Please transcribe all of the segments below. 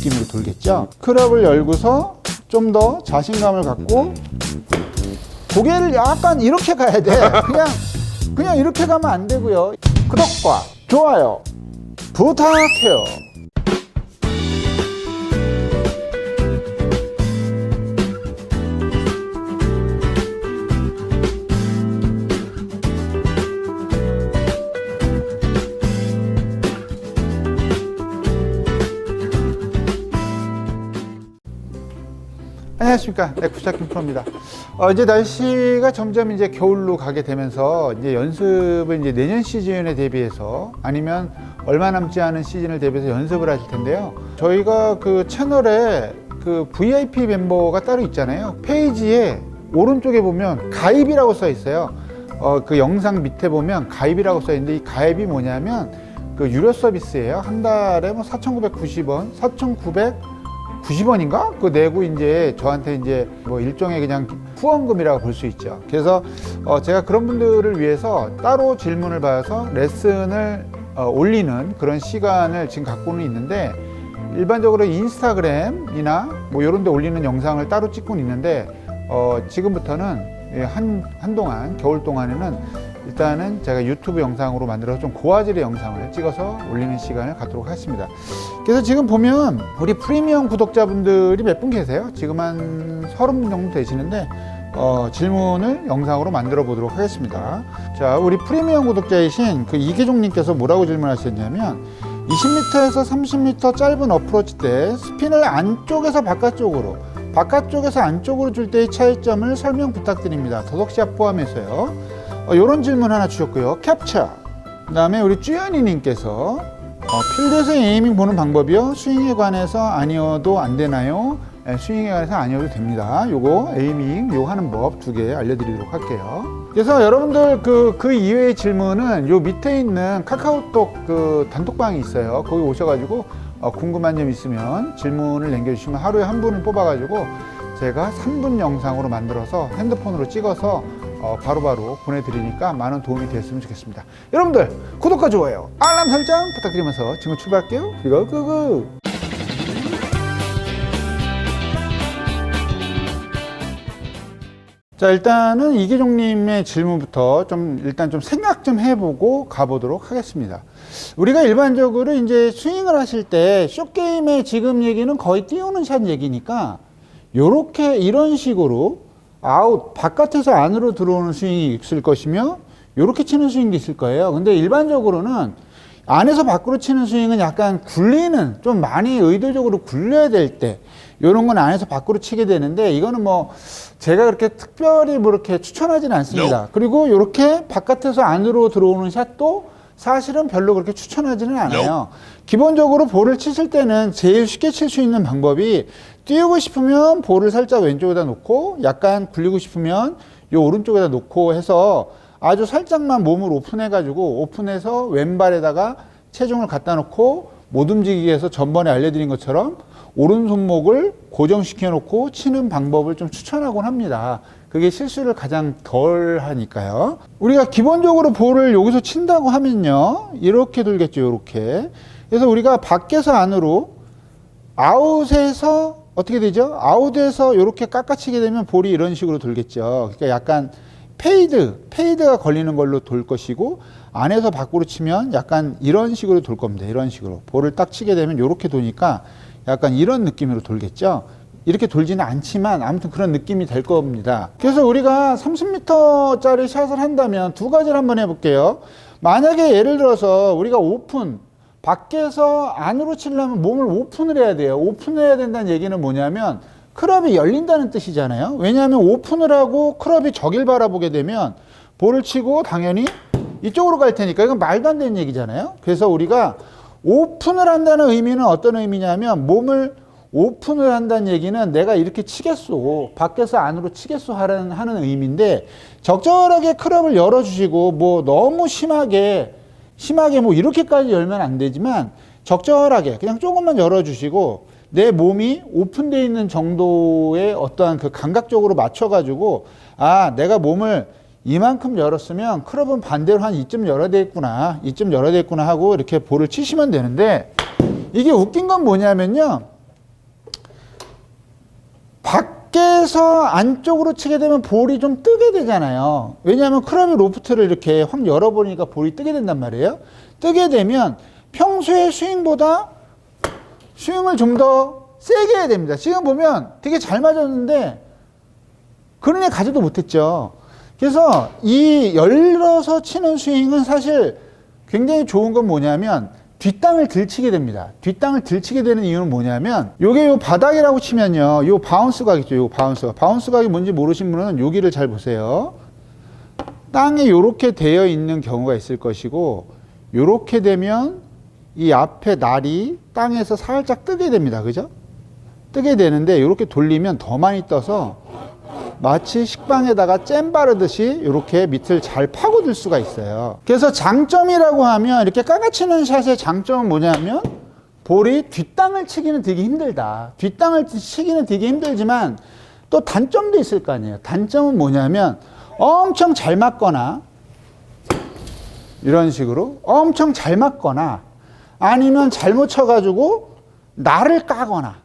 느낌으로 돌겠죠. 클럽을 열고서 좀 더 자신감을 갖고 고개를 약간 이렇게 가야 돼. 그냥 이렇게 가면 안 되고요. 구독과 좋아요 부탁해요. 안녕하십니까. 구샷김 프로입니다. 이제 날씨가 점점 이제 겨울로 가게 되면서 이제 연습을 이제 내년 시즌에 대비해서 아니면 얼마 남지 않은 시즌을 대비해서 연습을 하실 텐데요. 저희가 그 채널에 그 VIP 멤버가 따로 있잖아요. 페이지에 오른쪽에 보면 가입이라고 써 있어요. 그 영상 밑에 보면 가입이라고 써 있는데 이 가입이 뭐냐면 그 유료 서비스예요. 한 달에 뭐 4,990원, 4,990원인가? 그거 내고 이제 저한테 이제 뭐 일종의 그냥 후원금이라고 볼 수 있죠. 그래서 제가 그런 분들을 위해서 따로 질문을 받아서 레슨을 올리는 그런 시간을 지금 갖고는 있는데, 일반적으로 인스타그램이나 뭐 이런 데 올리는 영상을 따로 찍고는 있는데, 지금부터는 한동안 겨울 동안에는 일단은 제가 유튜브 영상으로 만들어서 좀 고화질의 영상을 찍어서 올리는 시간을 갖도록 하겠습니다. 그래서 지금 보면 우리 프리미엄 구독자분들이 몇 분 계세요? 지금 한 30분 정도 되시는데 질문을 영상으로 만들어 보도록 하겠습니다. 자, 우리 프리미엄 구독자이신 그 이계종님께서 뭐라고 질문하셨냐면 20m에서 30m 짧은 어프로치 때 스핀을 안쪽에서 바깥쪽에서 안쪽으로 줄 때의 차이점을 설명 부탁드립니다. 더덕샷 포함해서요. 이런 질문 하나 주셨고요. 캡처. 그 다음에 우리 쭈연이님께서 필드에서 에이밍 보는 방법이요. 스윙에 관해서 아니어도 안 되나요? 네, 스윙에 관해서 아니어도 됩니다. 요거 에이밍 요 하는 법 2개 알려드리도록 할게요. 그래서 여러분들 그 이외의 질문은 요 밑에 있는 카카오톡 그 단톡방이 있어요. 거기 오셔가지고 궁금한 점 있으면 질문을 남겨주시면 하루에 한 분을 뽑아가지고 제가 3분 영상으로 만들어서 핸드폰으로 찍어서 바로바로 보내드리니까 많은 도움이 됐으면 좋겠습니다. 여러분들 구독과 좋아요 알람 설정 부탁드리면서 지금 출발할게요. 고고. 자, 일단은 이계종님의 질문부터 일단 좀 생각 좀 해보고 가보도록 하겠습니다. 우리가 일반적으로 이제 스윙을 하실 때 숏게임의 지금 얘기는 거의 띄우는 샷 얘기니까 이런 식으로 아웃, 바깥에서 안으로 들어오는 스윙이 있을 것이며 이렇게 치는 스윙도 있을 거예요. 근데 일반적으로는 안에서 밖으로 치는 스윙은 약간 굴리는, 좀 많이 의도적으로 굴려야 될 때 이런 건 안에서 밖으로 치게 되는데, 이거는 뭐 제가 그렇게 특별히 뭐 이렇게 추천하지는 않습니다. 그리고 이렇게 바깥에서 안으로 들어오는 샷도 사실은 별로 그렇게 추천하지는 않아요. 기본적으로 볼을 치실 때는 제일 쉽게 칠 수 있는 방법이, 띄우고 싶으면 볼을 살짝 왼쪽에다 놓고 약간 굴리고 싶으면 요 오른쪽에다 놓고 해서 아주 살짝만 몸을 오픈해서 왼발에다가 체중을 갖다 놓고 못 움직이게 해서 전번에 알려드린 것처럼 오른손목을 고정시켜 놓고 치는 방법을 좀 추천하곤 합니다. 그게 실수를 가장 덜 하니까요. 우리가 기본적으로 볼을 여기서 친다고 하면요, 이렇게 돌겠죠. 이렇게. 그래서 우리가 밖에서 안으로 아웃에서 어떻게 되죠? 아웃에서 이렇게 깎아치게 되면 볼이 이런 식으로 돌겠죠. 그러니까 약간 페이드가 걸리는 걸로 돌 것이고, 안에서 밖으로 치면 약간 이런 식으로 돌 겁니다. 이런 식으로. 볼을 딱 치게 되면 이렇게 도니까 약간 이런 느낌으로 돌겠죠. 이렇게 돌지는 않지만 아무튼 그런 느낌이 될 겁니다. 그래서 우리가 30m짜리 샷을 한다면 두 가지를 한번 해볼게요. 만약에 예를 들어서 우리가 밖에서 안으로 치려면 몸을 오픈을 해야 돼요. 오픈을 해야 된다는 얘기는 뭐냐면 클럽이 열린다는 뜻이잖아요. 왜냐하면 오픈을 하고 클럽이 저길 바라보게 되면 볼을 치고 당연히 이쪽으로 갈 테니까 이건 말도 안 되는 얘기잖아요. 그래서 우리가 오픈을 한다는 의미는 어떤 의미냐면, 몸을 오픈을 한다는 얘기는 내가 이렇게 치겠소, 밖에서 안으로 치겠소 하는 의미인데, 적절하게 클럽을 열어주시고, 뭐 너무 심하게 뭐 이렇게까지 열면 안 되지만 적절하게 그냥 조금만 열어주시고 내 몸이 오픈되어 있는 정도의 어떠한 그 감각적으로 맞춰가지고, 아, 내가 몸을 이만큼 열었으면 클럽은 반대로 한 이쯤 열어야 되겠구나, 이쯤 열어야 되겠구나 하고 이렇게 볼을 치시면 되는데, 이게 웃긴 건 뭐냐면요, 밖에서 안쪽으로 치게 되면 볼이 좀 뜨게 되잖아요. 왜냐하면 클럽의 로프트를 이렇게 확 열어버리니까 볼이 뜨게 된단 말이에요. 뜨게 되면 평소의 스윙보다 스윙을 좀 더 세게 해야 됩니다. 지금 보면 되게 잘 맞았는데 그린에 가지도 못했죠. 그래서 이 열어서 치는 스윙은 사실 굉장히 좋은 건 뭐냐면 뒷땅을 들치게 됩니다. 뒷땅을 들치게 되는 이유는 뭐냐면 요게 요 바닥이라고 치면요. 요 바운스 각 있죠. 요 바운스 각. 바운스 각이 뭔지 모르신 분은 여기를 잘 보세요. 땅에 요렇게 되어 있는 경우가 있을 것이고 요렇게 되면 이 앞에 날이 땅에서 살짝 뜨게 됩니다. 그죠? 뜨게 되는데 요렇게 돌리면 더 많이 떠서 마치 식빵에다가 잼 바르듯이 이렇게 밑을 잘 파고들 수가 있어요. 그래서 장점이라고 하면 이렇게 깎아치는 샷의 장점은 뭐냐면 볼이 뒷땅을 치기는 되게 힘들다. 뒷땅을 치기는 되게 힘들지만 또 단점도 있을 거 아니에요. 단점은 뭐냐면 엄청 잘 맞거나 이런 식으로 엄청 잘 맞거나 아니면 잘못 쳐가지고 날을 까거나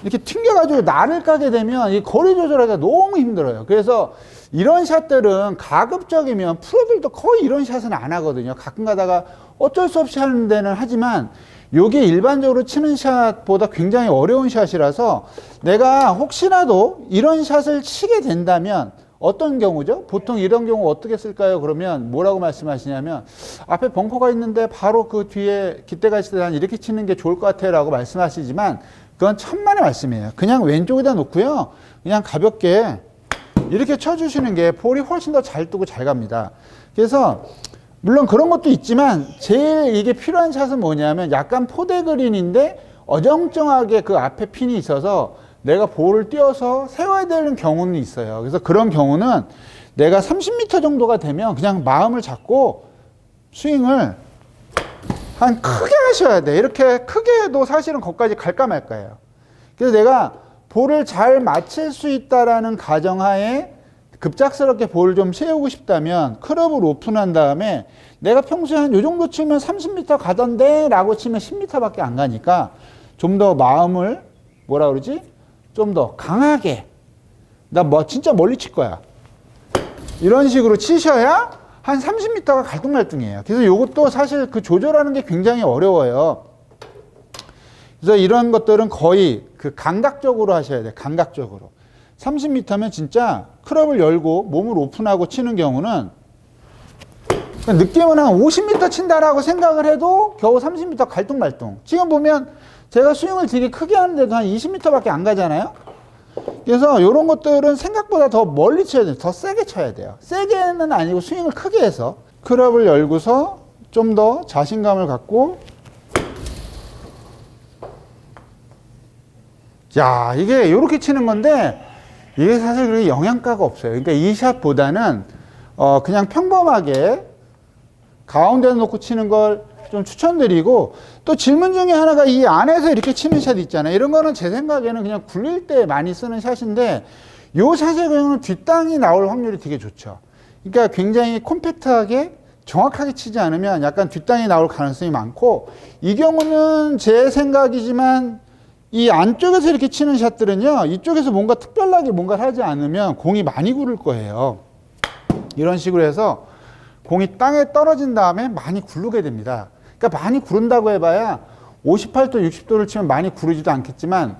이렇게 튕겨가지고 날을 까게 되면 이 거리 조절하기가 너무 힘들어요. 그래서 이런 샷들은 가급적이면 프로들도 거의 이런 샷은 안 하거든요. 가끔 가다가 어쩔 수 없이 하는 데는 하지만 이게 일반적으로 치는 샷보다 굉장히 어려운 샷이라서 내가 혹시라도 이런 샷을 치게 된다면 어떤 경우죠? 보통 이런 경우 어떻게 쓸까요? 그러면 뭐라고 말씀하시냐면 앞에 벙커가 있는데 바로 그 뒤에 깃대가 있을 때 난 이렇게 치는 게 좋을 것 같아요 라고 말씀하시지만 그건 천만의 말씀이에요. 그냥 왼쪽에다 놓고요. 그냥 가볍게 이렇게 쳐주시는 게 볼이 훨씬 더 잘 뜨고 잘 갑니다. 그래서 물론 그런 것도 있지만 제일 이게 필요한 샷은 뭐냐면 약간 포대 그린인데 어정쩡하게 그 앞에 핀이 있어서 내가 볼을 띄어서 세워야 되는 경우는 있어요. 그래서 그런 경우는 내가 30m 정도가 되면 그냥 마음을 잡고 스윙을 한 크게 하셔야 돼. 이렇게 크게 해도 사실은 거기까지 갈까 말까예요. 그래서 내가 볼을 잘 맞힐 수 있다라는 가정하에 급작스럽게 볼을 좀 세우고 싶다면 클럽을 오픈한 다음에 내가 평소에 한 요 정도 치면 30m 가던데 라고 치면 10m 밖에 안 가니까 좀 더 마음을 뭐라 그러지? 좀 더 강하게 나 뭐 진짜 멀리 칠 거야 이런 식으로 치셔야 한 30m가 갈뚱말뚱해요. 그래서 이것도 사실 그 조절하는 게 굉장히 어려워요. 그래서 이런 것들은 거의 그 감각적으로 하셔야 돼요. 감각적으로 30m면 진짜 클럽을 열고 몸을 오픈하고 치는 경우는 느낌은 한 50m 친다라고 생각을 해도 겨우 30m 갈뚱말뚱. 지금 보면 제가 스윙을 되게 크게 하는데도 한 20m밖에 안 가잖아요. 그래서 이런 것들은 생각보다 더 멀리 쳐야 돼요. 더 세게 쳐야 돼요. 세게는 아니고 스윙을 크게 해서 클럽을 열고서 좀 더 자신감을 갖고 야 이게 이렇게 치는 건데 이게 사실 그렇게 영양가가 없어요. 그러니까 이 샷보다는 그냥 평범하게 가운데 놓고 치는 걸 좀 추천드리고 또 질문 중에 하나가 이 안에서 이렇게 치는 샷 있잖아요. 이런 거는 제 생각에는 그냥 굴릴 때 많이 쓰는 샷인데 요 샷의 경우는 뒷땅이 나올 확률이 되게 좋죠. 그러니까 굉장히 콤팩트하게 정확하게 치지 않으면 약간 뒷땅이 나올 가능성이 많고 이 경우는 제 생각이지만 이 안쪽에서 이렇게 치는 샷들은요. 이쪽에서 뭔가 특별하게 뭔가를 하지 않으면 공이 많이 구를 거예요. 이런 식으로 해서 공이 땅에 떨어진 다음에 많이 구르게 됩니다. 그러니까 많이 구른다고 해봐야 58도, 60도를 치면 많이 구르지도 않겠지만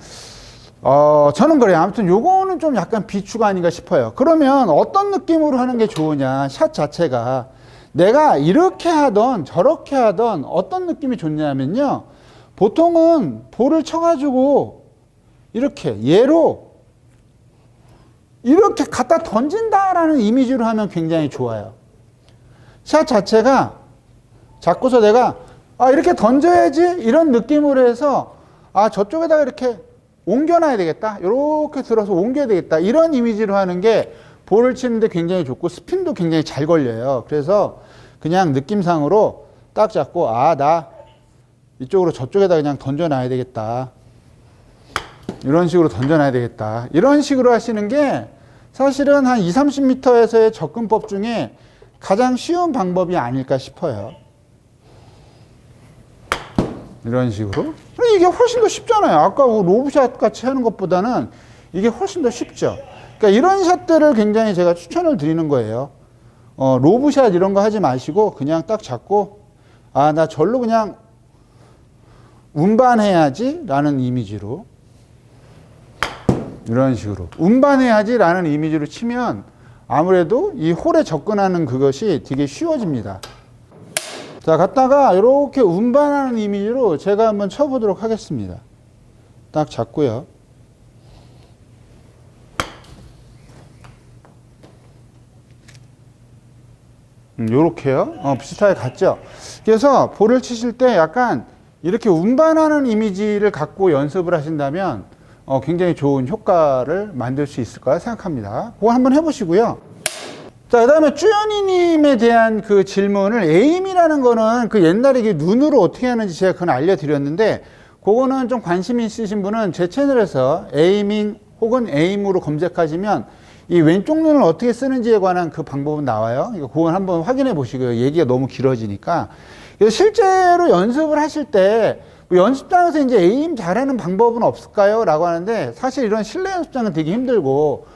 저는 그래요. 아무튼 요거는 좀 약간 비추가 아닌가 싶어요. 그러면 어떤 느낌으로 하는 게 좋으냐, 샷 자체가 내가 이렇게 하던 저렇게 하던 어떤 느낌이 좋냐면요. 보통은 볼을 쳐가지고 이렇게 얘로 이렇게 갖다 던진다라는 이미지로 하면 굉장히 좋아요. 샷 자체가 자꾸서 내가 이렇게 던져야지 이런 느낌으로 해서 저쪽에다가 이렇게 옮겨놔야 되겠다. 이렇게 들어서 옮겨야 되겠다. 이런 이미지로 하는 게 볼을 치는데 굉장히 좋고 스핀도 굉장히 잘 걸려요. 그래서 그냥 느낌상으로 딱 잡고 나 이쪽으로 저쪽에다 그냥 던져놔야 되겠다. 이런 식으로 던져놔야 되겠다. 이런 식으로 하시는 게 사실은 한 20, 30m에서의 접근법 중에 가장 쉬운 방법이 아닐까 싶어요. 이런 식으로. 이게 훨씬 더 쉽잖아요. 아까 로브샷 같이 하는 것보다는 이게 훨씬 더 쉽죠. 그러니까 이런 샷들을 굉장히 제가 추천을 드리는 거예요. 로브샷 이런 거 하지 마시고 그냥 딱 잡고 아, 나 절로 그냥 운반해야지 라는 이미지로 이런 식으로 운반해야지 라는 이미지로 치면 아무래도 이 홀에 접근하는 그것이 되게 쉬워집니다. 자, 갔다가 이렇게 운반하는 이미지로 제가 한번 쳐보도록 하겠습니다. 딱 잡고요. 요렇게요. 비슷하게 갔죠. 그래서 볼을 치실 때 약간 이렇게 운반하는 이미지를 갖고 연습을 하신다면 굉장히 좋은 효과를 만들 수 있을 거라 생각합니다. 그거 한번 해보시고요. 자, 그 다음에 쭈연이님에 대한 그 질문을 에임이라는 거는 그 옛날에 이게 눈으로 어떻게 하는지 제가 그건 알려드렸는데 그거는 좀 관심이 있으신 분은 제 채널에서 에이밍 혹은 에임으로 검색하시면 이 왼쪽 눈을 어떻게 쓰는지에 관한 그 방법은 나와요. 그건 한번 확인해 보시고요. 얘기가 너무 길어지니까. 그래서 실제로 연습을 하실 때 연습장에서 이제 에임 잘하는 방법은 없을까요? 라고 하는데 사실 이런 실내 연습장은 되게 힘들고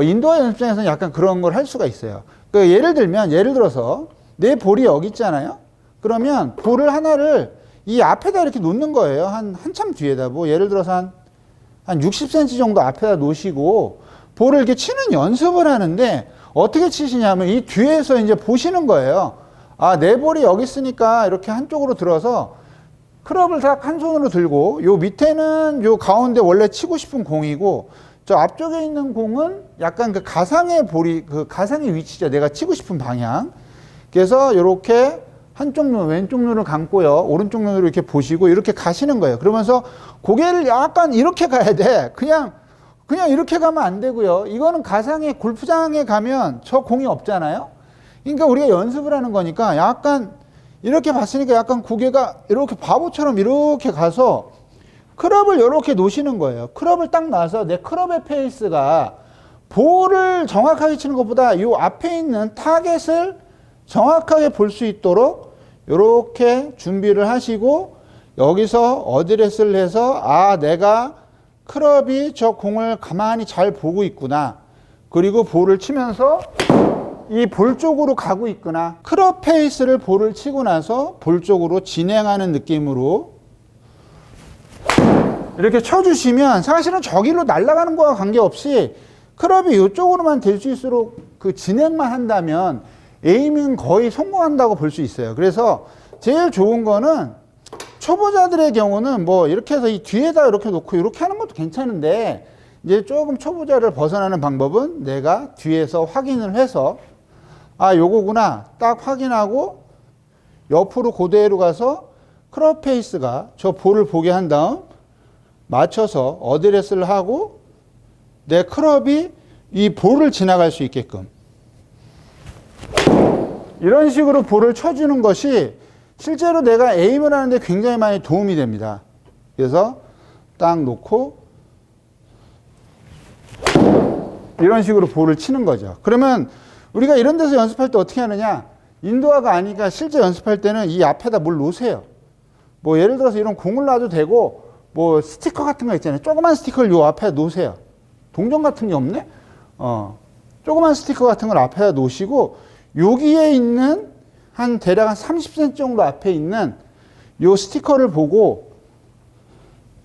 인도어 연습장에서는 약간 그런 걸 할 수가 있어요. 그 예를 들어서 내 볼이 여기 있잖아요. 그러면 볼을 하나를 이 앞에다 이렇게 놓는 거예요. 한참 뒤에다. 뭐 예를 들어서 한 60cm 정도 앞에다 놓으시고 볼을 이렇게 치는 연습을 하는데 어떻게 치시냐면 이 뒤에서 이제 보시는 거예요. 아, 내 볼이 여기 있으니까 이렇게 한쪽으로 들어서 클럽을 딱 한 손으로 들고 요 밑에는 요 가운데 원래 치고 싶은 공이고 저 앞쪽에 있는 공은 약간 그 가상의 볼이 그 가상의 위치죠. 내가 치고 싶은 방향. 그래서 이렇게 한쪽 눈, 왼쪽 눈을 감고요. 오른쪽 눈으로 이렇게 보시고 이렇게 가시는 거예요. 그러면서 고개를 약간 이렇게 가야 돼. 그냥 이렇게 가면 안 되고요. 이거는 가상의 골프장에 가면 저 공이 없잖아요. 그러니까 우리가 연습을 하는 거니까 약간 이렇게 봤으니까 약간 고개가 이렇게 바보처럼 이렇게 가서 클럽을 이렇게 놓으시는 거예요. 클럽을 딱 놔서 내 클럽의 페이스가 볼을 정확하게 치는 것보다 이 앞에 있는 타겟을 정확하게 볼 수 있도록 이렇게 준비를 하시고 여기서 어드레스를 해서 아, 내가 클럽이 저 공을 가만히 잘 보고 있구나. 그리고 볼을 치면서 이 볼 쪽으로 가고 있구나. 클럽 페이스를 볼을 치고 나서 볼 쪽으로 진행하는 느낌으로 이렇게 쳐주시면 사실은 저기로 날아가는 거와 관계없이 클럽이 이쪽으로만 될 수 있도록 그 진행만 한다면 에이밍은 거의 성공한다고 볼 수 있어요. 그래서 제일 좋은 거는 초보자들의 경우는 뭐 이렇게 해서 이 뒤에다 이렇게 놓고 이렇게 하는 것도 괜찮은데 이제 조금 초보자를 벗어나는 방법은 내가 뒤에서 확인을 해서 아, 요거구나 딱 확인하고 옆으로 그대로 가서 클럽 페이스가 저 볼을 보게 한 다음 맞춰서 어드레스를 하고 내 클럽이 이 볼을 지나갈 수 있게끔 이런 식으로 볼을 쳐주는 것이 실제로 내가 에임을 하는데 굉장히 많이 도움이 됩니다. 그래서 딱 놓고 이런 식으로 볼을 치는 거죠. 그러면 우리가 이런 데서 연습할 때 어떻게 하느냐? 인도어가 아니니까 실제 연습할 때는 이 앞에다 뭘 놓으세요. 뭐 예를 들어서 이런 공을 놔도 되고 뭐 스티커 같은 거 있잖아요. 조그만 스티커를 요 앞에 놓으세요. 동전 같은 게 없네? 조그만 스티커 같은 걸 앞에다 놓으시고 여기에 있는 한 대략 한 30cm 정도 앞에 있는 요 스티커를 보고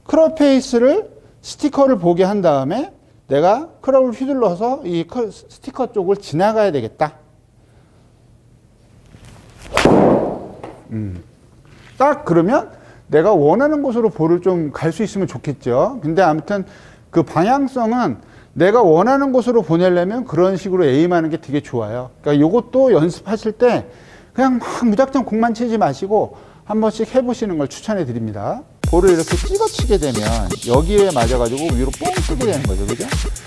클럽 페이스를 스티커를 보게 한 다음에 내가 클럽을 휘둘러서 이 스티커 쪽을 지나가야 되겠다. 딱 그러면 내가 원하는 곳으로 볼을 좀 갈 수 있으면 좋겠죠. 근데 아무튼 그 방향성은 내가 원하는 곳으로 보내려면 그런 식으로 에임하는 게 되게 좋아요. 그러니까 이것도 연습하실 때 그냥 막 무작정 공만 치지 마시고 한 번씩 해보시는 걸 추천해 드립니다. 볼을 이렇게 찍어치게 되면 여기에 맞아가지고 위로 뽕 뜨게 되는 거죠. 그죠?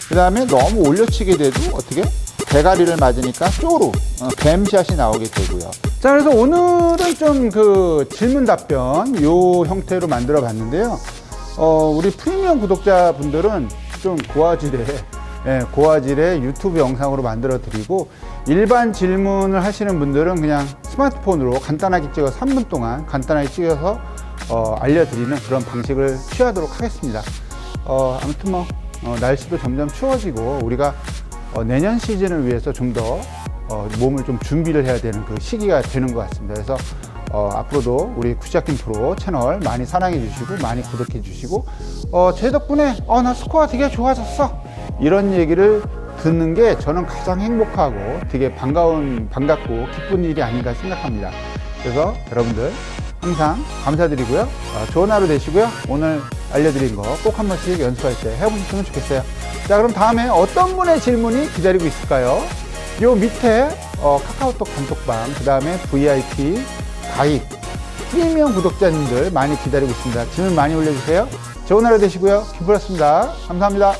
그 다음에 너무 올려치게 돼도 어떻게? 대가리를 맞으니까 쪼루, 뱀샷이 나오게 되고요. 자, 그래서 오늘은 좀 그 질문 답변 요 형태로 만들어 봤는데요. 우리 프리미엄 구독자분들은 좀 고화질의 유튜브 영상으로 만들어 드리고 일반 질문을 하시는 분들은 그냥 스마트폰으로 간단하게 찍어서 3분 동안 간단하게 찍어서 알려드리는 그런 방식을 취하도록 하겠습니다. 아무튼 날씨도 점점 추워지고 우리가 내년 시즌을 위해서 좀 더 몸을 좀 준비를 해야 되는 그 시기가 되는 것 같습니다. 그래서 앞으로도 우리 구시아킹 프로 채널 많이 사랑해 주시고 많이 구독해 주시고 제 덕분에 나 스코어 되게 좋아졌어 이런 얘기를 듣는 게 저는 가장 행복하고 되게 반갑고 기쁜 일이 아닌가 생각합니다. 그래서 여러분들 항상 감사드리고요. 좋은 하루 되시고요. 오늘 알려드린 거 꼭 한 번씩 연습할 때 해보셨으면 좋겠어요. 자, 그럼 다음에 어떤 분의 질문이 기다리고 있을까요? 요 밑에 카카오톡 단톡방, 그 다음에 VIP 가입 프리미엄 구독자님들 많이 기다리고 있습니다. 질문 많이 올려주세요. 좋은 하루 되시고요. 김프로였습니다. 감사합니다.